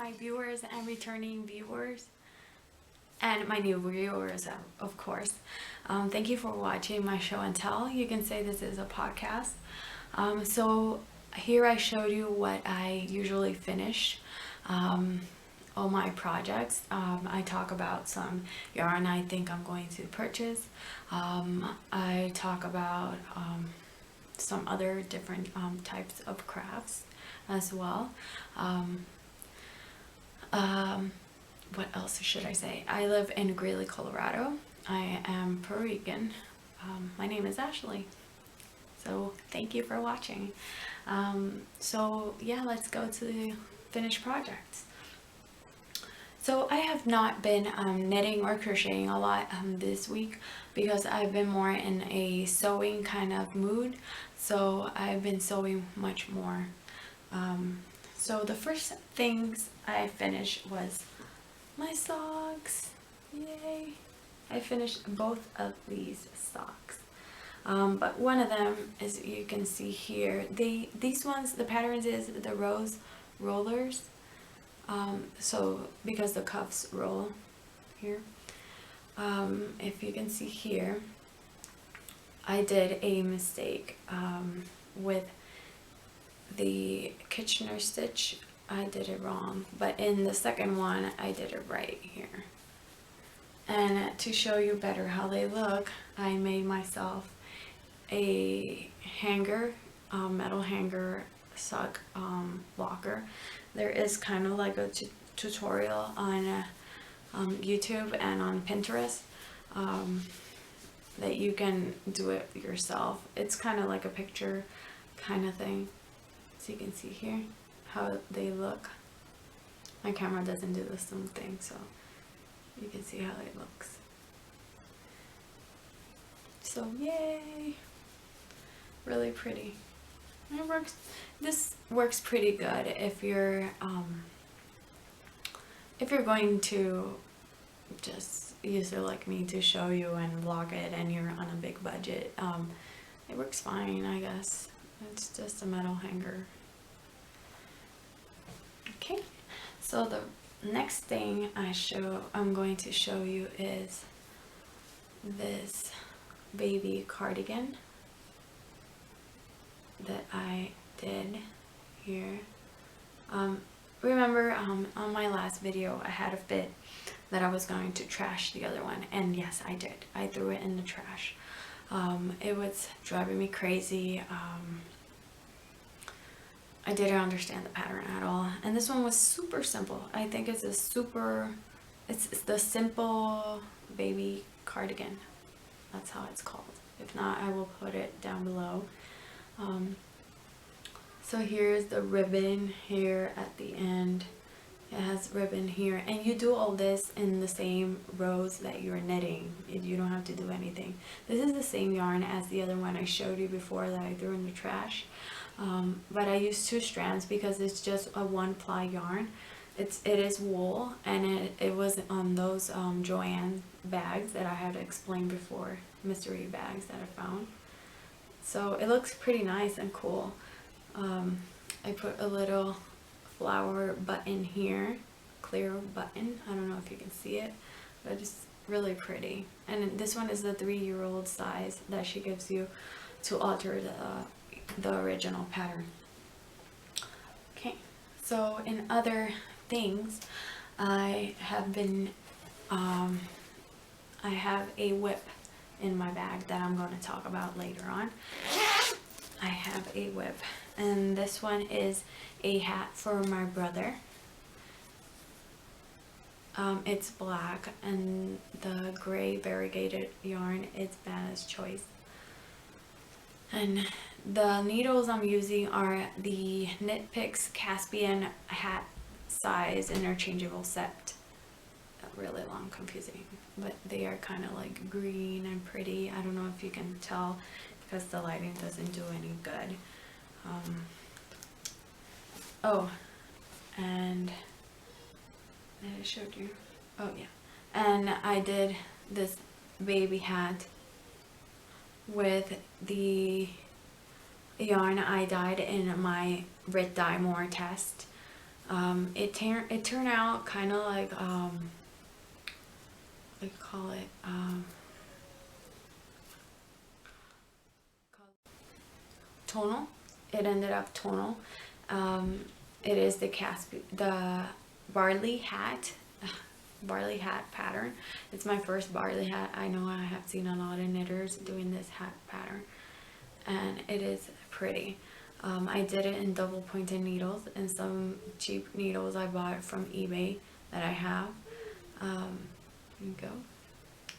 my viewers and returning viewers, and my new viewers, of course. Thank you for watching my show and tell. You can say this is a podcast. So here I showed you what I usually finish. All my projects. I talk about some yarn I think I'm going to purchase. I talk about some other different types of crafts as well. What else should I say? I live in Greeley, Colorado. I am Puerto Rican. My name is Ashley. So thank you for watching. So yeah, let's go to the finished projects. So I have not been knitting or crocheting a lot this week because I've been more in a sewing kind of mood. So I've been sewing much more. So the first things I finished was my socks. Yay! I finished both of these socks. But one of them, as you can see here, these ones, the patterns is the rose rollers. So because the cuffs roll here, if you can see here, I did a mistake with the Kitchener stitch. I did it wrong, but in the second one I did it right here. And to show you better how they look, I made myself a hanger, metal hanger sock blocker. There is kind of like a tutorial on YouTube and on Pinterest that you can do it yourself. It's kind of like a picture kind of thing. So you can see here how they look. My camera doesn't do the same thing, so you can see how it looks. So yay! Really pretty. It works. This works pretty good if you're going to just use it like me to show you and vlog it, and you're on a big budget. It works fine, I guess. It's just a metal hanger. Okay, so the next thing I'm going to show you is this baby cardigan that I did here. Remember on my last video I had a fit that I was going to trash the other one, and yes, I did. I threw it in the trash. It was driving me crazy. I didn't understand the pattern at all, and this one was super simple. I think it's the simple baby cardigan. That's how it's called. If not, I will put it down below. So here's the ribbon here at the end. It has ribbon here, and you do all this in the same rows that you're knitting. You don't have to do anything. This is the same yarn as the other one I showed you before that I threw in the trash. But I used 2 strands because it's just a 1-ply yarn. It is wool, and it was on those Joanne bags that I had explained before, mystery bags that I found. So it looks pretty nice and cool. I put a little flower button here, clear button. I don't know if you can see it, but it's really pretty. And this one is the 3-year-old size that she gives you to alter the original pattern. Okay, so in other things, I have been I have a whip in my bag that I'm going to talk about later on. I have a whip, and this one is a hat for my brother. It's black, and the gray variegated yarn is Vanna's Choice. And the needles I'm using are the Knit Picks Caspian hat size interchangeable set. Really long, confusing, but they are kind of like green and pretty. I don't know if you can tell because the lighting doesn't do any good. Oh, and I showed you. Oh yeah, and I did this baby hat with the yarn I dyed in my Rit Dye More test. It turned out kind of like what do you call it, tonal. It ended up tonal. It is the barley hat pattern. It's my first barley hat. I know I have seen a lot of knitters doing this hat pattern, and it is pretty. I did it in double pointed needles and some cheap needles I bought from eBay that I have. There you go.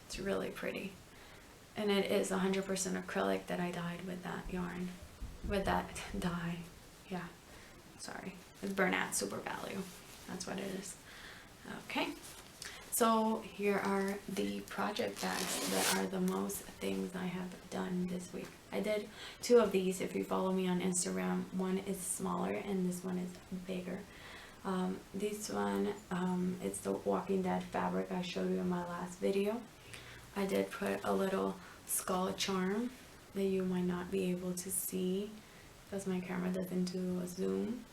It's really pretty, and it is 100% acrylic that I dyed with that yarn, with that dye. Yeah, sorry, it's Bernat Super Value. That's what it is. Okay, so here are the project bags that are the most things I have done this week. I did 2 of these. If you follow me on Instagram, one is smaller and this one is bigger. This one, it's the Walking Dead fabric I showed you in my last video. I did put a little skull charm that you might not be able to see because my camera doesn't do a zoom.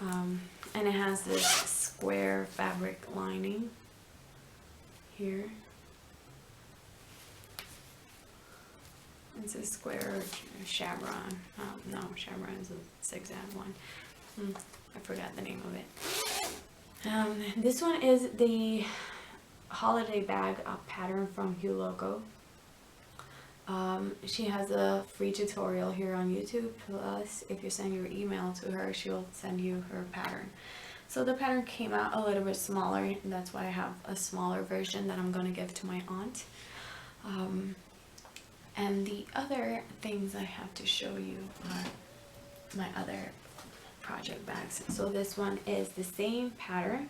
And it has this square fabric lining here. It's a square chevron. No, chevron is a zigzag one. I forgot the name of it. This one is the holiday bag pattern from Hue Loco. She has a free tutorial here on YouTube, plus if you send your email to her, she'll send you her pattern. So the pattern came out a little bit smaller, and that's why I have a smaller version that I'm going to give to my aunt. And the other things I have to show you are my other project bags. So this one is the same pattern,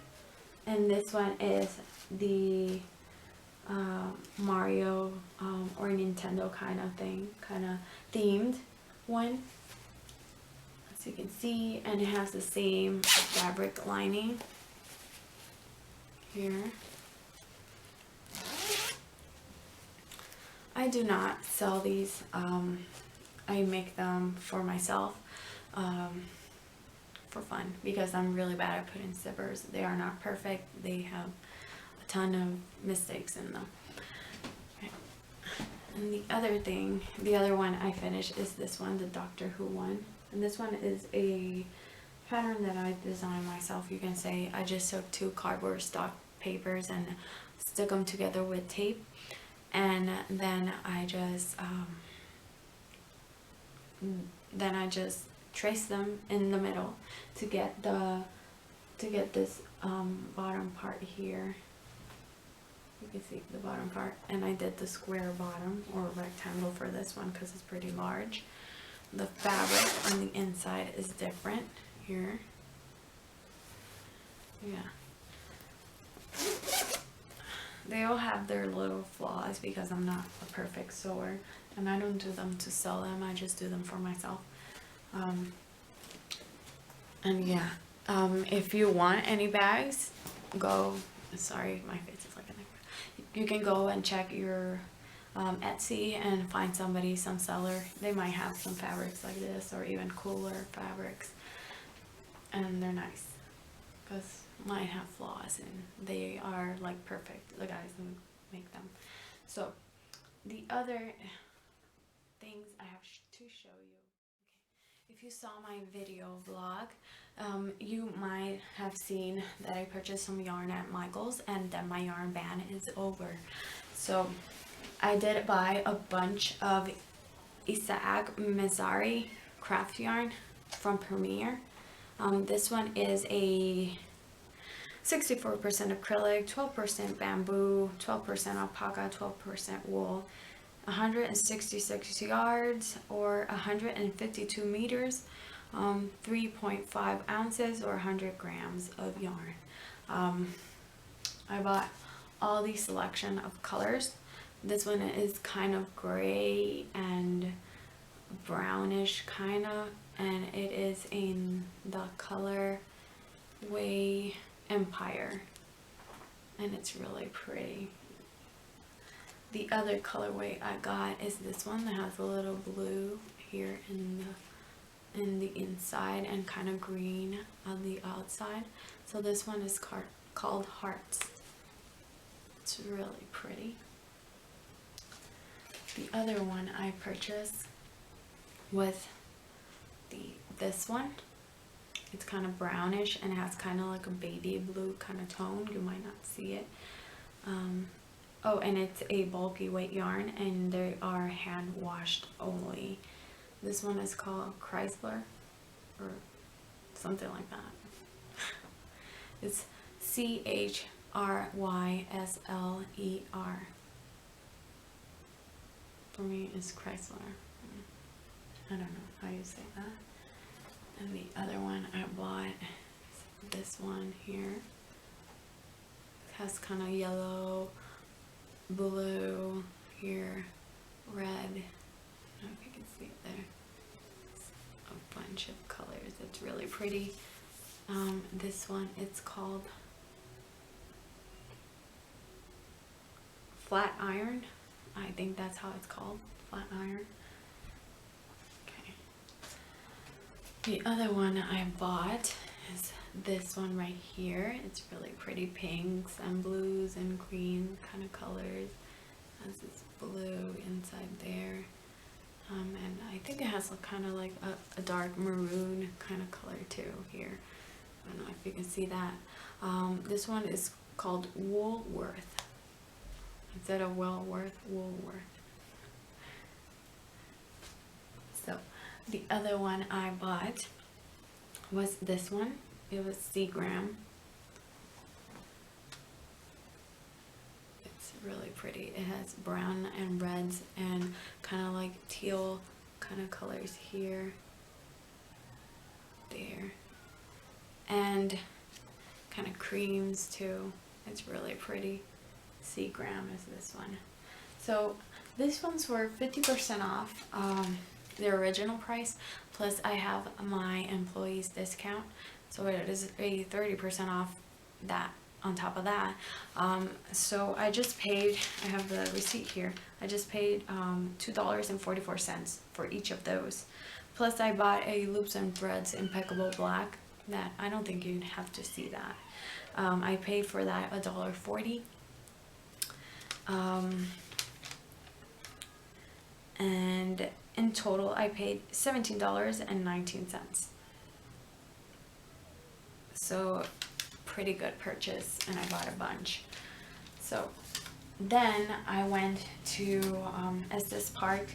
and this one is the Mario or Nintendo kind of thing, kind of themed one, as you can see, and it has the same fabric lining here. I do not sell these. I make them for myself for fun because I'm really bad at putting zippers. They are not perfect. They have a ton of mistakes in them. Okay. And the other one I finished is this one, the Doctor Who one. And this one is a pattern that I designed myself, you can say. I just took 2 cardboard stock papers and stuck them together with tape. And then I just trace them in the middle to get this bottom part here. You can see the bottom part, and I did the square bottom or rectangle for this one because it's pretty large. The fabric on the inside is different here. Yeah. They all have their little flaws because I'm not a perfect sewer, and I don't do them to sell them. I just do them for myself. And yeah, if you want any bags, go. Sorry, my face is like a. You can go and check your Etsy and find somebody, some seller. They might have some fabrics like this or even cooler fabrics, and they're nice because mine have flaws and they are like perfect, the guys who make them. So the other things I have to show you. Okay. If you saw my video vlog, you might have seen that I purchased some yarn at Michael's and that my yarn ban is over. So I did buy a bunch of Isaac Mizrahi craft yarn from Premier. This one is a 64% acrylic, 12% bamboo, 12% alpaca, 12% wool, 166 yards or 152 meters, 3.5 ounces or 100 grams of yarn. I bought all the selection of colors. This one is kind of gray and brownish kind of, and it is in the color Way Empire, and it's really pretty. The other colorway I got is this one that has a little blue here in in the inside and kind of green on the outside. So this one is called Hearts. It's really pretty. The other one I purchased was this one. It's kind of brownish and it has kind of like a baby blue kind of tone. You might not see it. Oh, and it's a bulky weight yarn, and they are hand washed only. This one is called Chrysler or something like that. It's CHRYSLER. For me, it's Chrysler. I don't know how you say that. And the other one I bought is this one here. It has kind of yellow, blue here, red. I don't know if you can see it there. It's a bunch of colors. It's really pretty. This one, it's called Flat Iron. I think that's how it's called, Flat Iron. Okay. The other one I bought is this one right here. It's really pretty, pinks and blues and green kind of colors. It has this blue inside there. And I think it has kind of like a dark maroon kind of color too here. I don't know if you can see that. This one is called Woolworth. Instead of Wellworth, Woolworth. So the other one I bought was this one. It was Seagram. It's really pretty. It has brown and reds and kind of like teal kind of colors here, there, and kind of creams too. It's really pretty. Seagram is this one. So these ones were 50% off their original price, plus I have my employees discount, so it is a 30% off that on top of that. So I just paid, I have the receipt here, I just paid $2.44 for each of those. Plus I bought a Loops and Threads Impeccable Black that I don't think you'd have to see that. I paid for that $1.40. And in total I paid $17.19. So pretty good purchase, and I bought a bunch. So then I went to Estes Park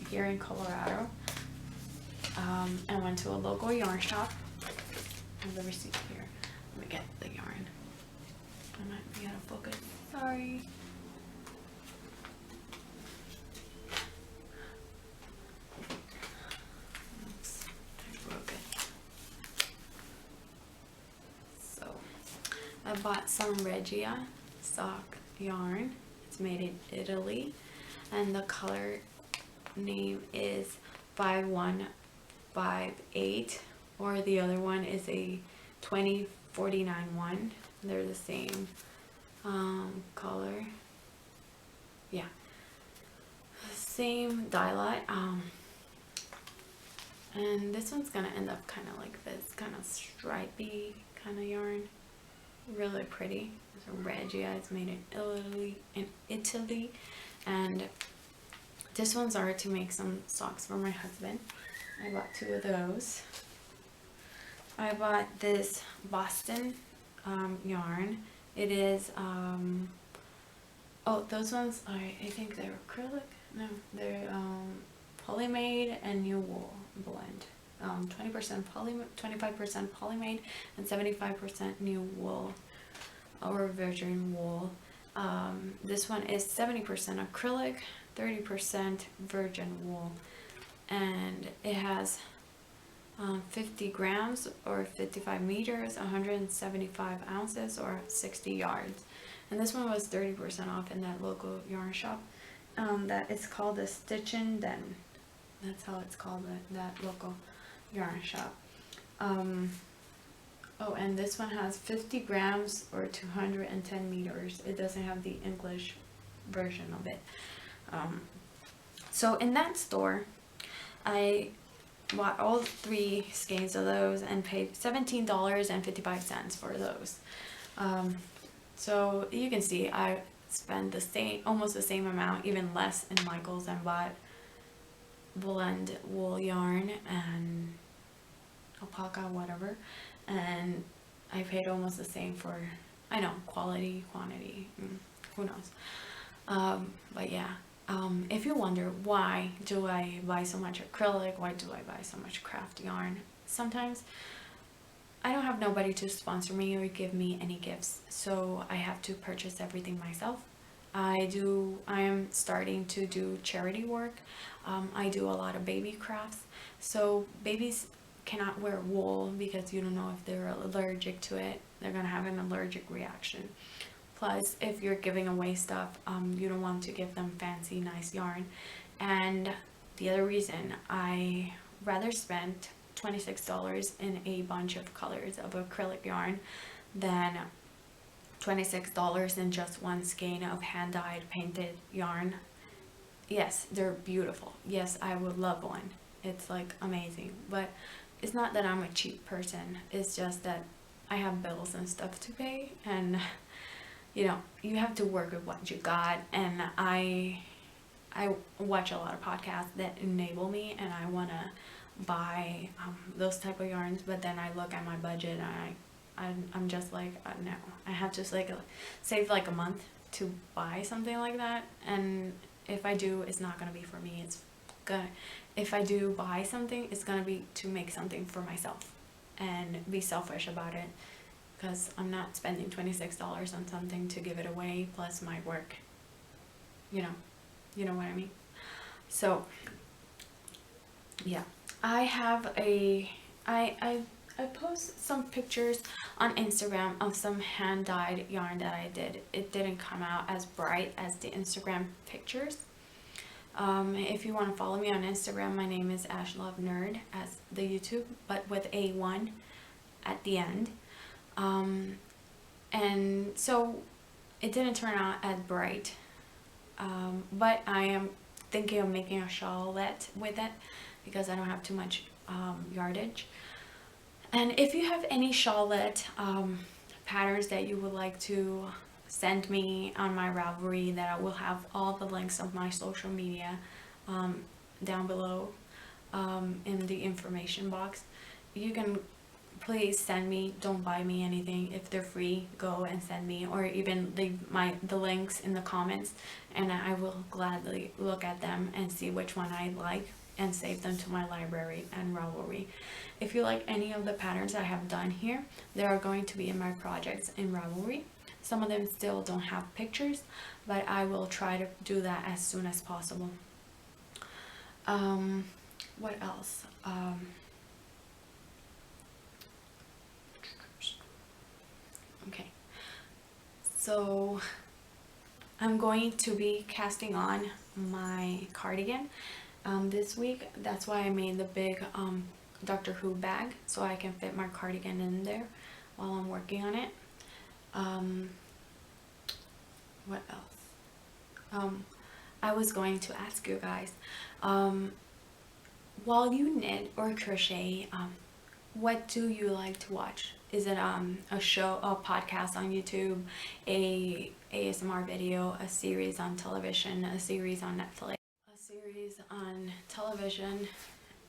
here in Colorado, and went to a local yarn shop. I have the receipt here. Let me get the yarn. I might be out of focus. Sorry. I bought some Regia sock yarn. It's made in Italy, and the color name is 5158, or the other one is a 2049 one. They're the same color. Yeah, same dye lot. And this one's gonna end up kind of like this, kind of stripy kind of yarn. Really pretty. So Regia is made in Italy, and this one's are to make some socks for my husband. I bought 2 of those. I bought this Boston yarn. It is oh, those ones I think they're acrylic. No, they're Polymade and new wool blend. 20% poly, 25% polymade, and 75% new wool or virgin wool. This one is 70% acrylic, 30% virgin wool, and it has 50 grams or 55 meters, 175 ounces or 60 yards. And this one was 30% off in that local yarn shop. That is called the Stitchin' Den. That's how it's called, that local yarn shop. Oh, and this one has 50 grams or 210 meters. It doesn't have the English version of it. So in that store, I bought all 3 skeins of those and paid $17.55 for those. So you can see I spent almost the same amount, even less, in Michael's, and bought blend wool yarn and alpaca, whatever, and I paid almost the same for, I know, quality, quantity, who knows. But yeah, if you wonder why do I buy so much acrylic, why do I buy so much craft yarn, sometimes I don't have nobody to sponsor me or give me any gifts, so I have to purchase everything myself. I am starting to do charity work. I do a lot of baby crafts. So babies cannot wear wool because you don't know if they're allergic to it. They're gonna have an allergic reaction. Plus, if you're giving away stuff, you don't want to give them fancy, nice yarn. And the other reason, I rather spend $26 in a bunch of colors of acrylic yarn than $26 in just one skein of hand-dyed painted yarn. Yes, they're beautiful. Yes, I would love one. It's like amazing. But it's not that I'm a cheap person. It's just that I have bills and stuff to pay, and you know, you have to work with what you got. And I watch a lot of podcasts that enable me, and I want to buy those type of yarns, but then I look at my budget and I'm just like, no, I have to save like a month to buy something like that. And if I do, it's not gonna be for me. If I do buy something, it's gonna be to make something for myself and be selfish about it, because I'm not spending $26 on something to give it away plus my work. You know what I mean? So yeah, I post some pictures on Instagram of some hand-dyed yarn that I did. It didn't come out as bright as the Instagram pictures. If you want to follow me on Instagram, my name is ashlovenerd as the YouTube, but with a 1 at the end. And so it didn't turn out as bright, but I am thinking of making a shawlette with it because I don't have too much yardage. And if you have any shawlette patterns that you would like to send me on my Ravelry, that I will have all the links of my social media down below in the information box. You can please send me. Don't buy me anything. If they're free, go and send me, or even leave the links in the comments, and I will gladly look at them and see which one I like and save them to my library and Ravelry. If you like any of the patterns I have done here, they are going to be in my projects in Ravelry. Some of them still don't have pictures, but I will try to do that as soon as possible. What else? Okay, so I'm going to be casting on my cardigan this week. That's why I made the big Doctor Who bag, so I can fit my cardigan in there while I'm working on it. What else? I was going to ask you guys, while you knit or crochet, what do you like to watch? Is it a show, a podcast on YouTube, a ASMR video, a series on television, a series on Netflix, a series on television,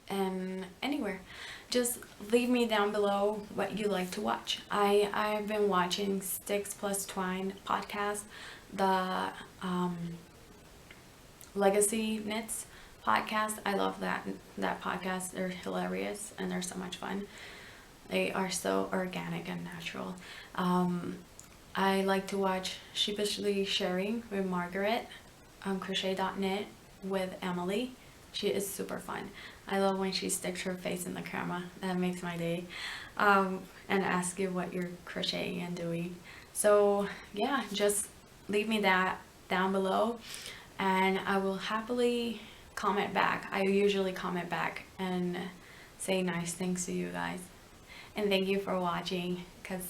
and anywhere? Just leave me down below what you like to watch. I've been watching Sticks Plus Twine podcast, the Legacy Knits podcast. I love that podcast. They're hilarious and they're so much fun. They are so organic and natural. I like to watch Sheepishly Sharing with Margaret on crochet.knit with Emily. She is super fun. I love when she sticks her face in the camera. That makes my day. And ask you what you're crocheting and doing. So yeah, just leave me that down below and I will happily comment back. I usually comment back and say nice things to you guys. And thank you for watching, because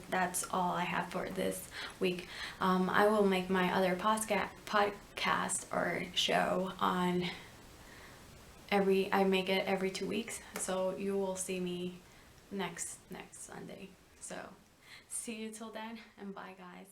that's all I have for this week. I will make my other podcast or show on I make it every 2 weeks, so you will see me next Sunday. So see you till then, and bye guys.